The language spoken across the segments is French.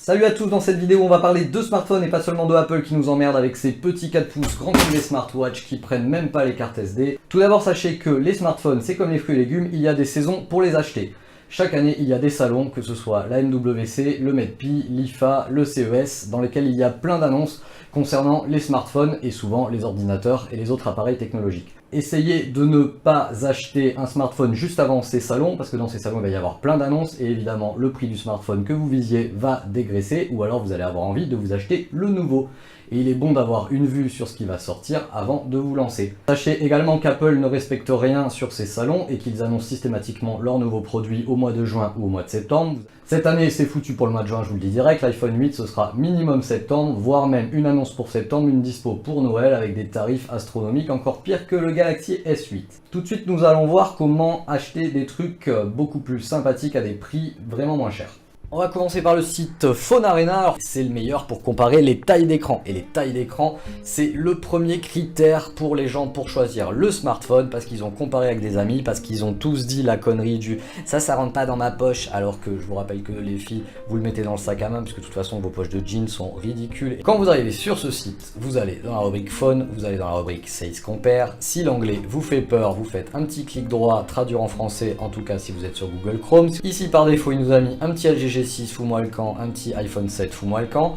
Salut à tous, dans cette vidéo on va parler de smartphones et pas seulement de Apple qui nous emmerde avec ses petits 4 pouces grand comme les smartwatches qui prennent même pas les cartes SD. Tout d'abord sachez que les smartphones c'est comme les fruits et légumes, il y a des saisons pour les acheter. Chaque année il y a des salons, que ce soit la MWC, le MEDPI, l'IFA, le CES, dans lesquels il y a plein d'annonces concernant les smartphones et souvent les ordinateurs et les autres appareils technologiques. Essayez de ne pas acheter un smartphone juste avant ces salons, parce que dans ces salons il va y avoir plein d'annonces et évidemment le prix du smartphone que vous visiez va dégraisser, ou alors vous allez avoir envie de vous acheter le nouveau. Et il est bon d'avoir une vue sur ce qui va sortir avant de vous lancer. Sachez également qu'Apple ne respecte rien sur ces salons et qu'ils annoncent systématiquement leurs nouveaux produits au mois de juin ou au mois de septembre. Cette année c'est foutu pour le mois de juin, je vous le dis direct, l'iPhone 8 ce sera minimum septembre, voire même une annonce pour septembre, une dispo pour Noël avec des tarifs astronomiques encore pire que le Galaxy S8. Tout de suite nous allons voir comment acheter des trucs beaucoup plus sympathiques à des prix vraiment moins chers. On va commencer par le site Phone Arena, c'est le meilleur pour comparer les tailles d'écran. Et les tailles d'écran, c'est le premier critère pour les gens pour choisir le smartphone, parce qu'ils ont comparé avec des amis, parce qu'ils ont tous dit la connerie du « ça rentre pas dans ma poche », alors que je vous rappelle que les filles, vous le mettez dans le sac à main, parce que de toute façon vos poches de jeans sont ridicules. Et quand vous arrivez sur ce site, vous allez dans la rubrique Phone, vous allez dans la rubrique Sales Compare. Si l'anglais vous fait peur, vous faites un petit clic droit, traduire en français, en tout cas si vous êtes sur Google Chrome. Ici par défaut, il nous a mis un petit LG G6, fous-moi le camp, un petit iPhone 7, fous-moi le camp.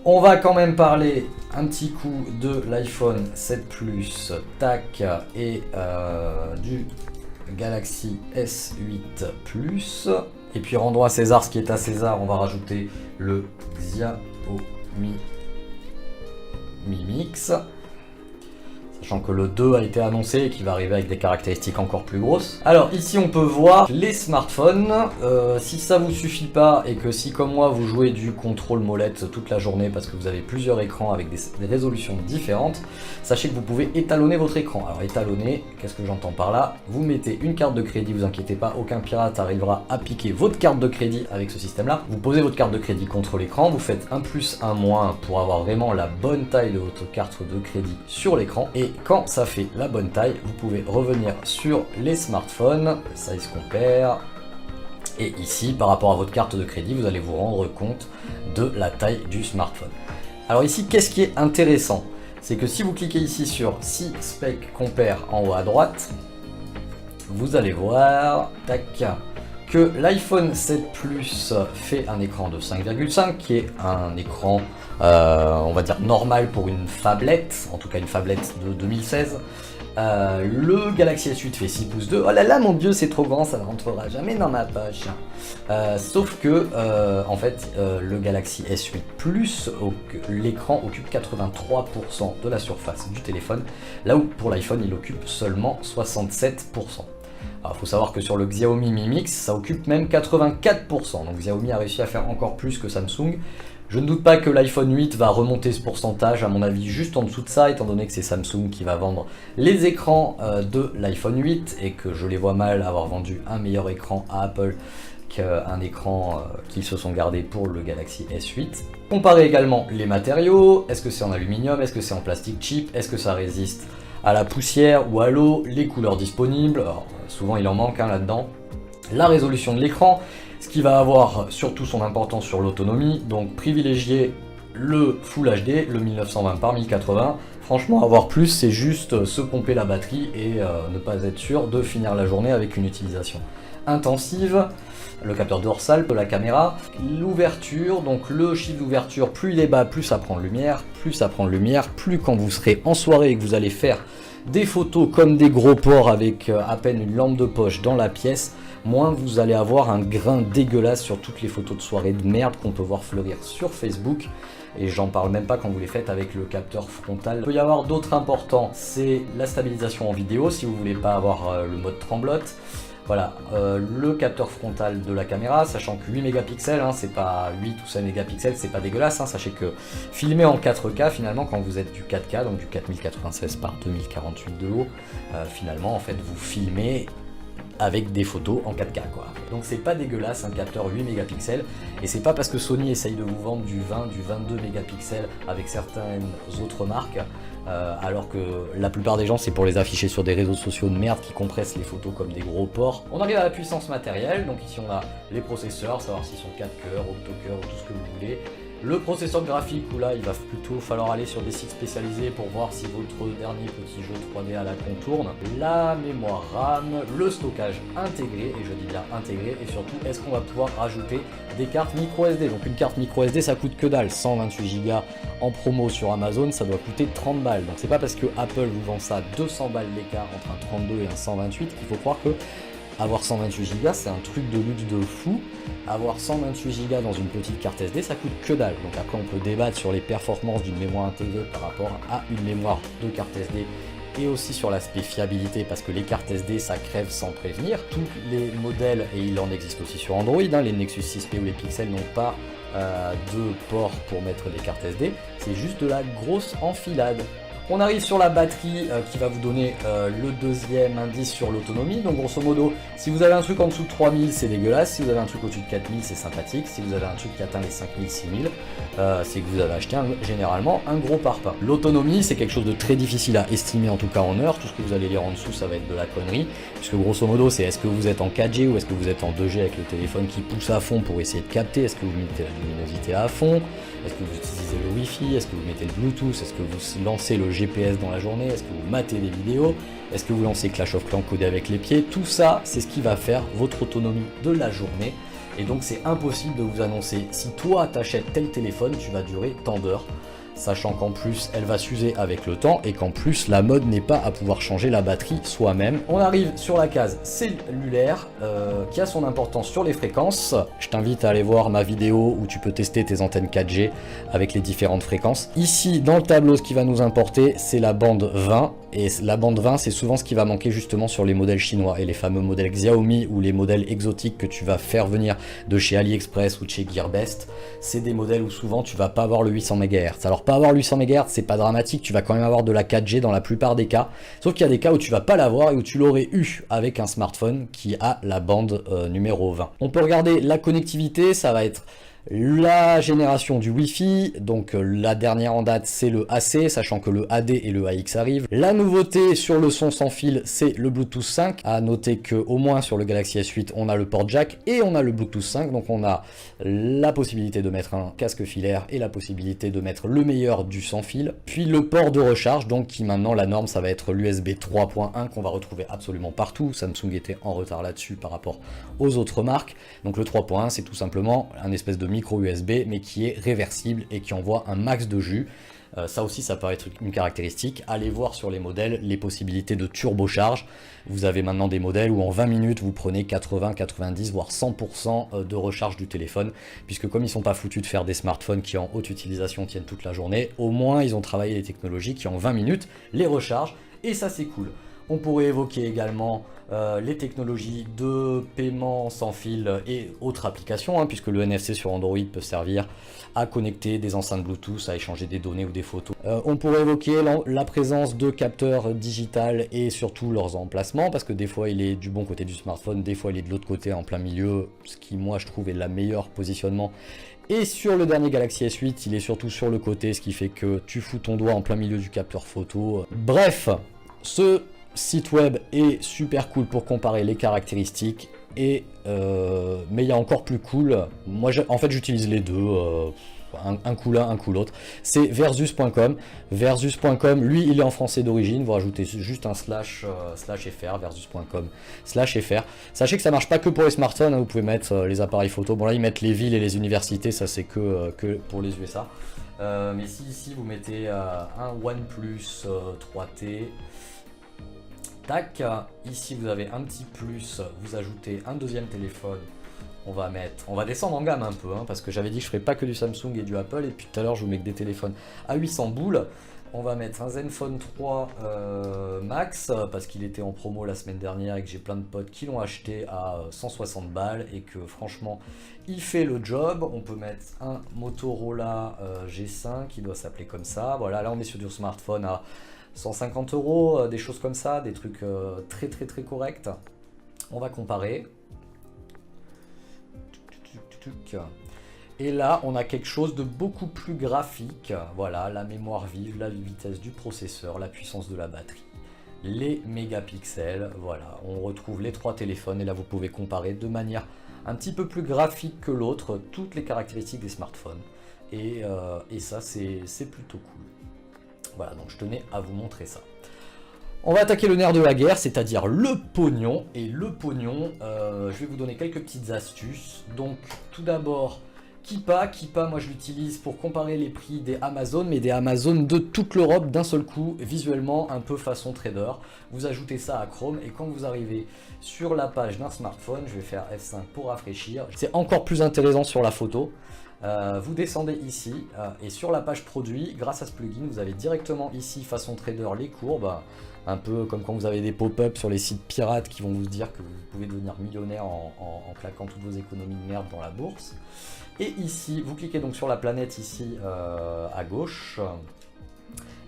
On va quand même parler un petit coup de l'iPhone 7 Plus, tac, et du Galaxy S8 Plus. Et puis rendons à César ce qui est à César, on va rajouter le Xiaomi Mi Mix. Sachant que le 2 a été annoncé et qu'il va arriver avec des caractéristiques encore plus grosses. Alors ici on peut voir les smartphones. Si ça vous suffit pas et que si comme moi vous jouez du contrôle molette toute la journée parce que vous avez plusieurs écrans avec des résolutions différentes, sachez que vous pouvez étalonner votre écran. Alors étalonner, qu'est-ce que j'entends par là? Vous mettez une carte de crédit, vous inquiétez pas, aucun pirate arrivera à piquer votre carte de crédit avec ce système là. Vous posez votre carte de crédit contre l'écran, vous faites un plus, un moins pour avoir vraiment la bonne taille de votre carte de crédit sur l'écran. Et quand ça fait la bonne taille, vous pouvez revenir sur les smartphones, Size Compare, et ici, par rapport à votre carte de crédit, vous allez vous rendre compte de la taille du smartphone. Alors ici, qu'est-ce qui est intéressant? C'est que si vous cliquez ici sur Si Spec Compare en haut à droite, vous allez voir, tac, que l'iPhone 7 Plus fait un écran de 5,5 qui est un écran on va dire normal pour une phablette, en tout cas une phablette de 2016. Le Galaxy S8 fait 6 pouces 2. Oh là là mon dieu c'est trop grand, ça ne rentrera jamais dans ma poche. Sauf que en fait le Galaxy S8 Plus, l'écran occupe 83% de la surface du téléphone, là où pour l'iPhone il occupe seulement 67%. Alors il faut savoir que sur le Xiaomi Mi Mix, ça occupe même 84%, donc Xiaomi a réussi à faire encore plus que Samsung. Je ne doute pas que l'iPhone 8 va remonter ce pourcentage, à mon avis juste en dessous de ça, étant donné que c'est Samsung qui va vendre les écrans de l'iPhone 8 et que je les vois mal avoir vendu un meilleur écran à Apple qu'un écran qu'ils se sont gardés pour le Galaxy S8. Comparez également les matériaux, est-ce que c'est en aluminium, est-ce que c'est en plastique cheap, est-ce que ça résiste à la poussière ou à l'eau, les couleurs disponibles, alors, souvent il en manque là-dedans, la résolution de l'écran, ce qui va avoir surtout son importance sur l'autonomie, donc privilégier le Full HD, le 1920 par 1080, franchement avoir plus c'est juste se pomper la batterie et ne pas être sûr de finir la journée avec une utilisation intensive. Le capteur dorsal de la caméra, l'ouverture, donc le chiffre d'ouverture, plus il est bas, plus ça prend de lumière, plus quand vous serez en soirée et que vous allez faire des photos comme des gros porcs avec à peine une lampe de poche dans la pièce, moins vous allez avoir un grain dégueulasse sur toutes les photos de soirée de merde qu'on peut voir fleurir sur Facebook. Et j'en parle même pas quand vous les faites avec le capteur frontal. Il peut y avoir d'autres importants, c'est la stabilisation en vidéo, si vous voulez pas avoir le mode tremblote. Voilà, le capteur frontal de la caméra, sachant que 8 mégapixels, hein, c'est pas 8 ou 5 mégapixels, c'est pas dégueulasse, hein, sachez que filmer en 4K, finalement, quand vous êtes du 4K, donc du 4096 par 2048 de haut, finalement, en fait, vous filmez avec des photos en 4K quoi. Donc c'est pas dégueulasse un capteur 8 mégapixels et c'est pas parce que Sony essaye de vous vendre du 20, du 22 mégapixels avec certaines autres marques alors que la plupart des gens c'est pour les afficher sur des réseaux sociaux de merde qui compressent les photos comme des gros porcs. On arrive à la puissance matérielle, donc ici on a les processeurs, savoir s'ils sont 4 cœurs, octo-cœurs ou tout ce que vous voulez. Le processeur graphique où là il va plutôt falloir aller sur des sites spécialisés pour voir si votre dernier petit jeu 3D à la contourne. La mémoire RAM, le stockage intégré, et je dis bien intégré, et surtout est-ce qu'on va pouvoir rajouter des cartes micro SD. Donc une carte micro SD ça coûte que dalle, 128 Go en promo sur Amazon ça doit coûter 30 balles. Donc c'est pas parce que Apple vous vend ça 200 balles l'écart entre un 32 et un 128 qu'il faut croire que avoir 128 Go c'est un truc de luxe de fou. Avoir 128 Go dans une petite carte SD ça coûte que dalle. Donc après on peut débattre sur les performances d'une mémoire intégrée par rapport à une mémoire de carte SD et aussi sur l'aspect fiabilité parce que les cartes SD ça crève sans prévenir. Tous les modèles, et il en existe aussi sur Android, hein, les Nexus 6P ou les Pixel n'ont pas de port pour mettre les cartes SD, c'est juste de la grosse enfilade. On arrive sur la batterie qui va vous donner le deuxième indice sur l'autonomie. Donc grosso modo, si vous avez un truc en dessous de 3000, c'est dégueulasse. Si vous avez un truc au-dessus de 4000, c'est sympathique. Si vous avez un truc qui atteint les 5000, 6000, c'est que vous avez acheté généralement un gros parpaing. L'autonomie, c'est quelque chose de très difficile à estimer, en tout cas en heures. Tout ce que vous allez lire en dessous, ça va être de la connerie. Puisque grosso modo, c'est est-ce que vous êtes en 4G ou est-ce que vous êtes en 2G avec le téléphone qui pousse à fond pour essayer de capter. Est-ce que vous mettez la luminosité à fond? Est-ce que vous utilisez le Wi-Fi? Est-ce que vous mettez le Bluetooth? Est-ce que vous lancez le GPS dans la journée? Est-ce que vous matez des vidéos? Est-ce que vous lancez Clash of Clans codé avec les pieds? Tout ça, c'est ce qui va faire votre autonomie de la journée. Et donc c'est impossible de vous annoncer, si toi t'achètes tel téléphone, tu vas durer tant d'heures. Sachant qu'en plus elle va s'user avec le temps et qu'en plus la mode n'est pas à pouvoir changer la batterie soi-même. On arrive sur la case cellulaire qui a son importance sur les fréquences. Je t'invite à aller voir ma vidéo où tu peux tester tes antennes 4G avec les différentes fréquences. Ici dans le tableau ce qui va nous importer c'est la bande 20 et la bande 20 c'est souvent ce qui va manquer justement sur les modèles chinois et les fameux modèles Xiaomi ou les modèles exotiques que tu vas faire venir de chez AliExpress ou de chez Gearbest. C'est des modèles où souvent tu vas pas avoir le 800 MHz. Alors pas avoir 800 MHz c'est pas dramatique, tu vas quand même avoir de la 4G dans la plupart des cas, sauf qu'il y a des cas où tu vas pas l'avoir et où tu l'aurais eu avec un smartphone qui a la bande numéro 20. On peut regarder la connectivité, ça va être la génération du Wi-Fi, donc la dernière en date c'est le AC, sachant que le AD et le AX arrivent. La nouveauté sur le son sans fil c'est le Bluetooth 5, à noter que au moins sur le Galaxy S8 on a le port jack et on a le Bluetooth 5, donc on a la possibilité de mettre un casque filaire et la possibilité de mettre le meilleur du sans fil, puis le port de recharge, donc qui maintenant la norme ça va être l'USB 3.1 qu'on va retrouver absolument partout. Samsung était en retard là-dessus par rapport aux autres marques, donc le 3.1 c'est tout simplement un espèce de micro USB mais qui est réversible et qui envoie un max de jus. Ça aussi ça peut être une caractéristique. Allez voir sur les modèles les possibilités de turbocharge. Vous avez maintenant des modèles où en 20 minutes vous prenez 80, 90 voire 100% de recharge du téléphone, puisque comme ils sont pas foutus de faire des smartphones qui en haute utilisation tiennent toute la journée, au moins ils ont travaillé les technologies qui en 20 minutes les rechargent et ça c'est cool. On pourrait évoquer également les technologies de paiement sans fil et autres applications, hein, puisque le NFC sur Android peut servir à connecter des enceintes Bluetooth, à échanger des données ou des photos. On pourrait évoquer la présence de capteurs digital et surtout leurs emplacements, parce que des fois il est du bon côté du smartphone, des fois il est de l'autre côté en plein milieu, ce qui moi je trouve est le meilleur positionnement. Et sur le dernier Galaxy S8, il est surtout sur le côté, ce qui fait que tu fous ton doigt en plein milieu du capteur photo. Bref, ce site web est super cool pour comparer les caractéristiques et mais il y a encore plus cool. Moi en fait j'utilise les deux, un coup l'un, un coup l'autre. C'est versus.com. Versus.com, lui il est en français d'origine, vous rajoutez juste un slash fr, versus.com/fr. Sachez que ça marche pas que pour les smartphones, hein, vous pouvez mettre les appareils photo. Bon là ils mettent les villes et les universités, ça c'est que pour les USA. Mais si ici vous mettez un OnePlus 3T, tac, ici vous avez un petit plus, vous ajoutez un deuxième téléphone, on va descendre en gamme un peu, hein, parce que j'avais dit que je ferais pas que du Samsung et du Apple, et puis tout à l'heure je vous mets que des téléphones à 800 boules. On va mettre un Zenfone 3 Max, parce qu'il était en promo la semaine dernière et que j'ai plein de potes qui l'ont acheté à 160 balles, et que franchement il fait le job. On peut mettre un Motorola G5 qui doit s'appeler comme ça, voilà, là on est sur du smartphone à 150 €, des choses comme ça, des trucs très corrects. On va comparer. Et là, on a quelque chose de beaucoup plus graphique. Voilà, la mémoire vive, la vitesse du processeur, la puissance de la batterie, les mégapixels. Voilà, on retrouve les 3 téléphones et là, vous pouvez comparer de manière un petit peu plus graphique que l'autre toutes les caractéristiques des smartphones. Et ça, c'est plutôt cool. Voilà, donc je tenais à vous montrer ça. On va attaquer le nerf de la guerre, c'est-à-dire le pognon. Et le pognon, je vais vous donner quelques petites astuces. Donc, tout d'abord, Keepa, moi je l'utilise pour comparer les prix des Amazon, mais des Amazon de toute l'Europe d'un seul coup, visuellement un peu façon trader. Vous ajoutez ça à Chrome et quand vous arrivez sur la page d'un smartphone, je vais faire F5 pour rafraîchir, c'est encore plus intéressant sur la photo. Vous descendez ici et sur la page produit, grâce à ce plugin, vous avez directement ici façon trader les courbes, un peu comme quand vous avez des pop-up sur les sites pirates qui vont vous dire que vous pouvez devenir millionnaire en claquant toutes vos économies de merde dans la bourse. Et ici, vous cliquez donc sur la planète ici à gauche.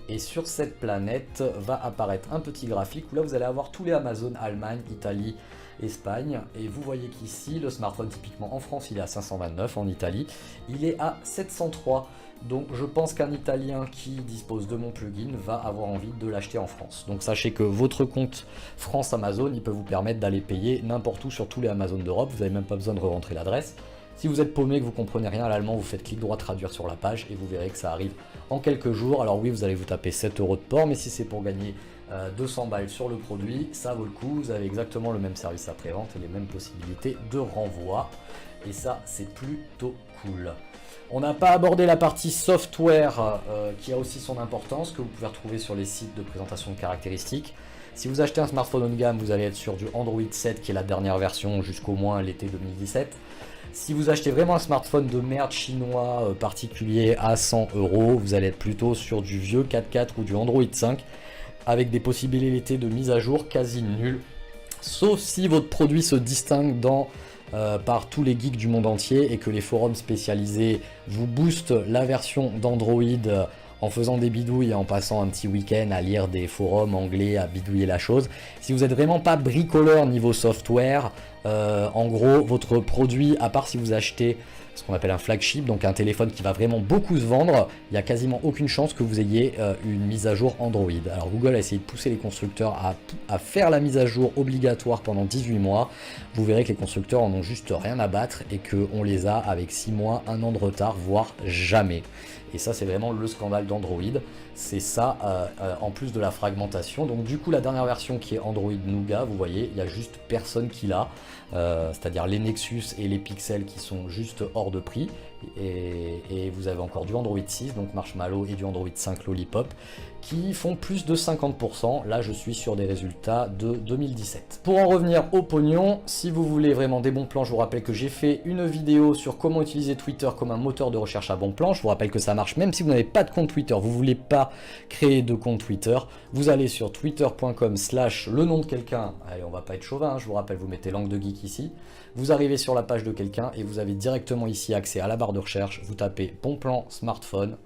Et sur cette planète va apparaître un petit graphique où là vous allez avoir tous les Amazon, Allemagne, Italie, Espagne. Et vous voyez qu'ici, le smartphone typiquement en France, il est à 529, en Italie, il est à 703. Donc je pense qu'un Italien qui dispose de mon plugin va avoir envie de l'acheter en France. Donc sachez que votre compte France Amazon, il peut vous permettre d'aller payer n'importe où sur tous les Amazon d'Europe. Vous n'avez même pas besoin de re-rentrer l'adresse. Si vous êtes paumé, que vous comprenez rien à l'allemand, vous faites clic droit traduire sur la page et vous verrez que ça arrive en quelques jours. Alors oui, vous allez vous taper 7 € de port, mais si c'est pour gagner 200 balles sur le produit, ça vaut le coup. Vous avez exactement le même service après-vente et les mêmes possibilités de renvoi. Et ça, c'est plutôt cool. On n'a pas abordé la partie software qui a aussi son importance, que vous pouvez retrouver sur les sites de présentation de caractéristiques. Si vous achetez un smartphone haut de gamme, vous allez être sur du Android 7 qui est la dernière version jusqu'au moins l'été 2017. Si vous achetez vraiment un smartphone de merde chinois particulier à 100 €, vous allez être plutôt sur du vieux 4.4 ou du Android 5 avec des possibilités de mise à jour quasi nulles. Sauf si votre produit se distingue par tous les geeks du monde entier et que les forums spécialisés vous boostent la version d'Android en faisant des bidouilles et en passant un petit week-end à lire des forums anglais, à bidouiller la chose. Si vous n'êtes vraiment pas bricoleur niveau software, en gros, votre produit, à part si vous achetez ce qu'on appelle un flagship, donc un téléphone qui va vraiment beaucoup se vendre, il n'y a quasiment aucune chance que vous ayez une mise à jour Android. Alors Google a essayé de pousser les constructeurs à faire la mise à jour obligatoire pendant 18 mois. Vous verrez que les constructeurs en ont juste rien à battre et qu'on les a avec 6 mois, 1 an de retard, voire jamais. Et ça, c'est vraiment le scandale d'Android. C'est ça, en plus de la fragmentation. Donc du coup, la dernière version qui est Android Nougat, vous voyez, il n'y a juste personne qui l'a. C'est-à-dire les Nexus et les Pixel qui sont juste hors de prix. Et vous avez encore du Android 6, donc Marshmallow, et du Android 5 Lollipop, qui font plus de 50%. Là, je suis sur des résultats de 2017. Pour en revenir au pognon, si vous voulez vraiment des bons plans, je vous rappelle que j'ai fait une vidéo sur comment utiliser Twitter comme un moteur de recherche à bons plans. Je vous rappelle que ça marche même si vous n'avez pas de compte Twitter, vous ne voulez pas créer de compte Twitter. Vous allez sur twitter.com/ le nom de quelqu'un. Allez, on va pas être chauvin, hein, je vous rappelle, vous mettez langue de geek ici. Vous arrivez sur la page de quelqu'un et vous avez directement ici accès à la barre de recherche. Vous tapez bon plan smartphone.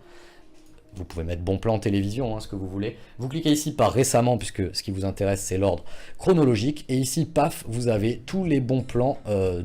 Vous pouvez mettre bon plan télévision, hein, ce que vous voulez. Vous cliquez ici par récemment, puisque ce qui vous intéresse, c'est l'ordre chronologique. Et ici, paf, vous avez tous les bons plans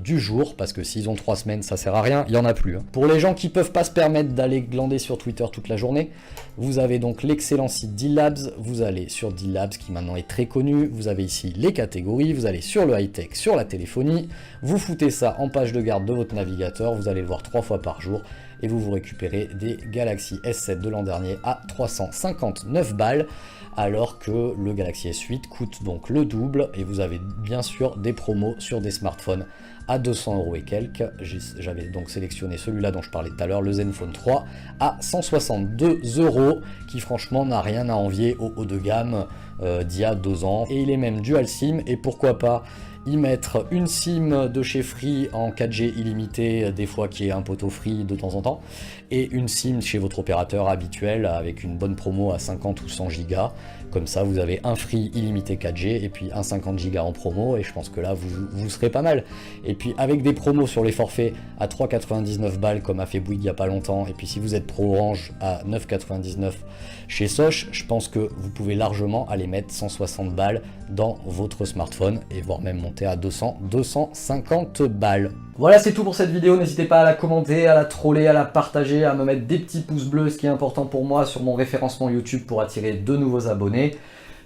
du jour, parce que s'ils ont 3 semaines, ça sert à rien, il n'y en a plus. Hein. Pour les gens qui ne peuvent pas se permettre d'aller glander sur Twitter toute la journée, vous avez donc l'excellent site Deal Labs. Vous allez sur Deal Labs, qui maintenant est très connu. Vous avez ici les catégories. Vous allez sur le high-tech, sur la téléphonie. Vous foutez ça en page de garde de votre navigateur. Vous allez le voir 3 fois par jour. Et vous récupérez des Galaxy S7 de l'an dernier à 359 balles, alors que le Galaxy S8 coûte donc le double, et vous avez bien sûr des promos sur des smartphones à 200 € et quelques. J'avais donc sélectionné celui-là dont je parlais tout à l'heure, le Zenfone 3, à 162 €, qui franchement n'a rien à envier au haut de gamme d'il y a 2 ans. Et il est même dual SIM, et pourquoi pas y mettre une SIM de chez Free en 4G illimité, des fois qui est un poteau Free de temps en temps, et une SIM chez votre opérateur habituel avec une bonne promo à 50 ou 100 Go, Comme ça, vous avez un free illimité 4G et puis un 50 Go en promo, et je pense que là, vous serez pas mal. Et puis avec des promos sur les forfaits à 3,99 balles comme a fait Bouygues il n'y a pas longtemps, et puis si vous êtes pro Orange à 9,99 chez Sosh, je pense que vous pouvez largement aller mettre 160 balles dans votre smartphone et voire même monter à 200, 250 balles. Voilà, c'est tout pour cette vidéo. N'hésitez pas à la commenter, à la troller, à la partager, à me mettre des petits pouces bleus, ce qui est important pour moi sur mon référencement YouTube pour attirer de nouveaux abonnés.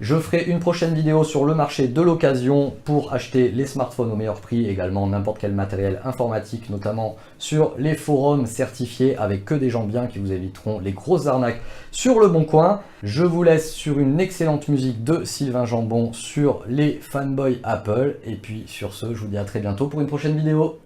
Je ferai une prochaine vidéo sur le marché de l'occasion pour acheter les smartphones au meilleur prix, également n'importe quel matériel informatique, notamment sur les forums certifiés avec que des gens bien qui vous éviteront les grosses arnaques sur le bon coin. Je vous laisse sur une excellente musique de Sylvain Jambon sur les fanboys Apple. Et puis sur ce, je vous dis à très bientôt pour une prochaine vidéo.